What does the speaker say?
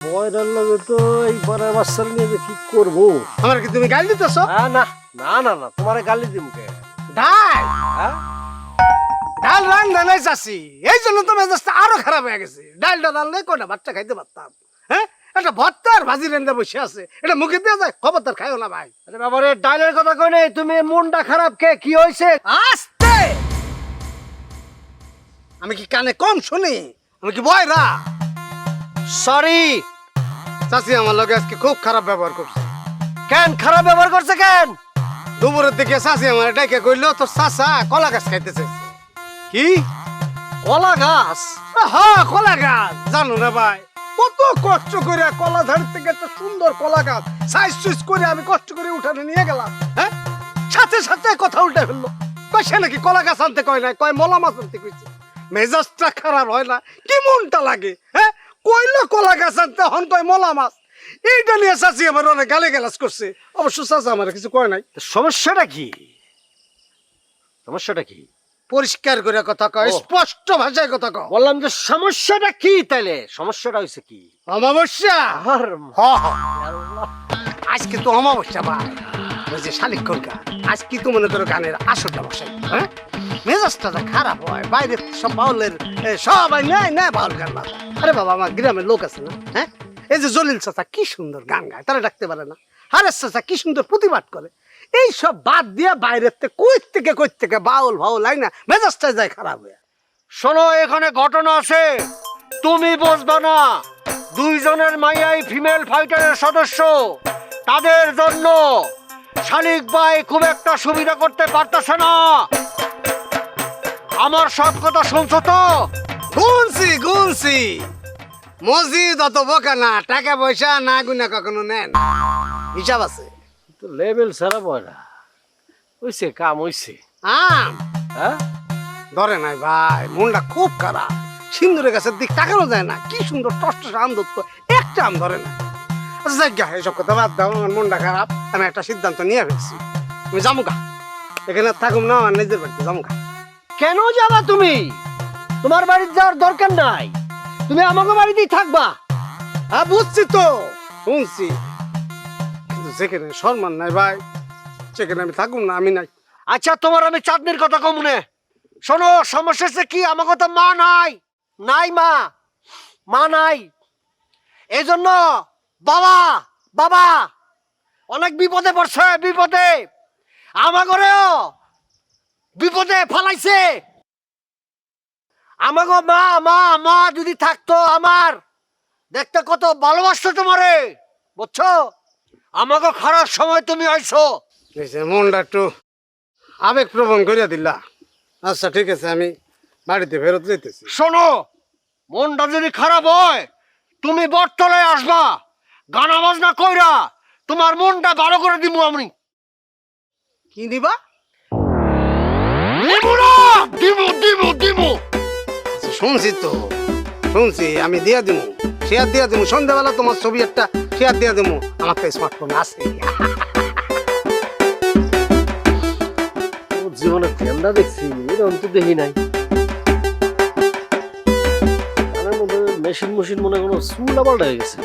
বয়রার লগে তো এই পরের বাচ্চার নিয়ে যে কি করবো। আমার কি তুমি গালি দিতেছ? না না না না না, তোমারে গালি দিম কে? ডাল হ্যাঁ, ডাল রান্না নাই চাষি, এই জন্য তো মেজাজটা আরো খারাপ হয়ে গেছে। ডালটা রান্না কয়টা বাচ্চা খাইতে পারতাম। হ্যাঁ, একটা ভর্তা আর ভাজি রেন্দা বসে আছে, এটা মুখে দিয়ে যায়, খবরদার খাইও না ভাই। আরে বাবা রে, ডাইলের কথা কই নাই, তুমি মনটা খারাপ কে? কি হয়েছে? আস্তে, আমি কি কানে কম শুনি? আমি কি বয়রা? সরি। চাষি আমার লগে আজকে খুব খারাপ ব্যবহার করছে। কেন খারাপ ব্যবহার করছে কেন? দুপুরের দিকে চাষি আমার ডাইকে কইলো তোর চাচা কলা গাছ খাইতে চাইছে। কি কলা গাছ? হ্যাঁ, কলা গাছ। জানো না ভাই, কত কষ্ট করে কলা ধার থেকে একটা সুন্দর কলা গাছ সাইজ সুইজ করে আমি কষ্ট করে উঠানে নিয়ে গেলাম। হ্যাঁ, সাথে সাথে কথা উল্টে ফেললো। কয় সে নাকি কলা গাছ আনতে কয় নাই, কয় মলা মাছ আনতে কইছে। মেজাজটা খারাপ হয় না? কি মনটা লাগে? হ্যাঁ, কইলো কলা গাছ আনতে, হন কয় মলা মাছ। এইটা নিয়ে চাচি আমার অনেক গালি গালাজ করছে। অবশ্য চাচা আমার কিছু কয় নাই। সমস্যাটা কি? সমস্যাটা কি? পরিষ্কার করে কথা কয়, ও। স্পষ্ট ভাষায় কথা কয়। বললাম যে সমস্যাটা কি, তাইলে সমস্যাটা হইছে কি? অমাবস্যা। আর হ হ, আজকে তো অমাবস্যা ভাই, ওই যে শালিক কলকা, আজকে তো মনে করো গানের আসরটা বসাই। হ্যাঁ, মেজাজটা যা খারাপ হয়, বাইরে সব বাউলের সবাই নেয় নেয় বাউল গান বাজা। আরে বাবা, আমার গ্রামের লোক আছে না, হ্যাঁ, এই যে জলিল চাচা কি সুন্দর গান গায়, তারা ডাকতে পারে না। হারেস চাচা কি সুন্দর প্রতিবাদ করে। এই সব বাদ দিয়ে বাইরের কই থেকে বাউল ভাউল আই না, মেজাজটা যায় খারাপ হয়ে। শোনো, এখানে ঘটনা আছে, তুমি বুঝবা না। দুইজনের মাইয়াই ফিমেল ফাইটারের সদস্য, তাদের জন্য শালিক ভাই খুব একটা সুবিধা করতে পারতেছে না। আমার সব কথা শুনছো তো? গুনছি মসজিদ অত বোকা না, টাকা পয়সা না গুনা কখনো নেন, হিসাব আছে। তো লেভেল সারা বয়রা হইছে, কাম হইছে। আম হ্যাঁ, ধরে নাই ভাই, মনটা খুব খারাপ। সিন্দুরের গাছের দিক তাকানো যায় না, কি সুন্দর টষ্ট আম ধরতো, একটা আম ধরে না। আচ্ছা যাই গা, এইসব কথা বাদ দাও, আমার মনটা খারাপ। আমি একটা সিদ্ধান্ত নিয়ে ফেলছি, আমি যামুকা, এখানে থাকুম না, আমার নিজের বাড়িতে যামুকা। কেন যাবা তুমি? তোমার বাড়িতে যাওয়ার দরকার নাই, তুমি আমাকে বাড়িতেই থাকবা। হ্যাঁ বুঝছি তো, শুনছি, কিন্তু যেখানে সম্মান নাই ভাই, সেখানে আমি থাকুম না, আমি নাই। আচ্ছা, তোমার আমি চাঁদনির কথা কমুনে। শোনো, সমস্যা হচ্ছে কি, আমাকে তো মা নাই, মা নাই। এই জন্য বাবা বাবা অনেক বিপদে পড়ছে, বিপদে আমাগরেও বিপদে ফালাইছে। আমাকে মা মা মা যদি থাকতো, আমার দেখতে কত ভালোবাসতো তোমারে, বুঝছো? আমাকে খারাপ সময় তুমি আইছো। এই যে মনটা একটু আবেগ প্রবণ করিয়া দিলা। আচ্ছা ঠিক আছে, আমি বাড়িতে ফেরত যেতেছি। শোনো, মনটা যদি খারাপ হয়, তুমি বটতলায় আসবা, গানা বাজনা কইরা তোমার মনটা ভালো করে দিব আমি। কি দিবা? দিব না, দিব। আচ্ছা, শুনছি, আমি দিয়া দিমু, শেয়ার দিয়া দিমু। সন্ধ্যাবেলা তোমার ছবি একটা শেয়ার দিয়া দিমু, আমার তো স্মার্টফোন আছে। জীবনে ফেন্দা দেখছি, এরকম তো দেখি নাই। মেশিন মনে কোনো চুল আবার হয়ে গেছে।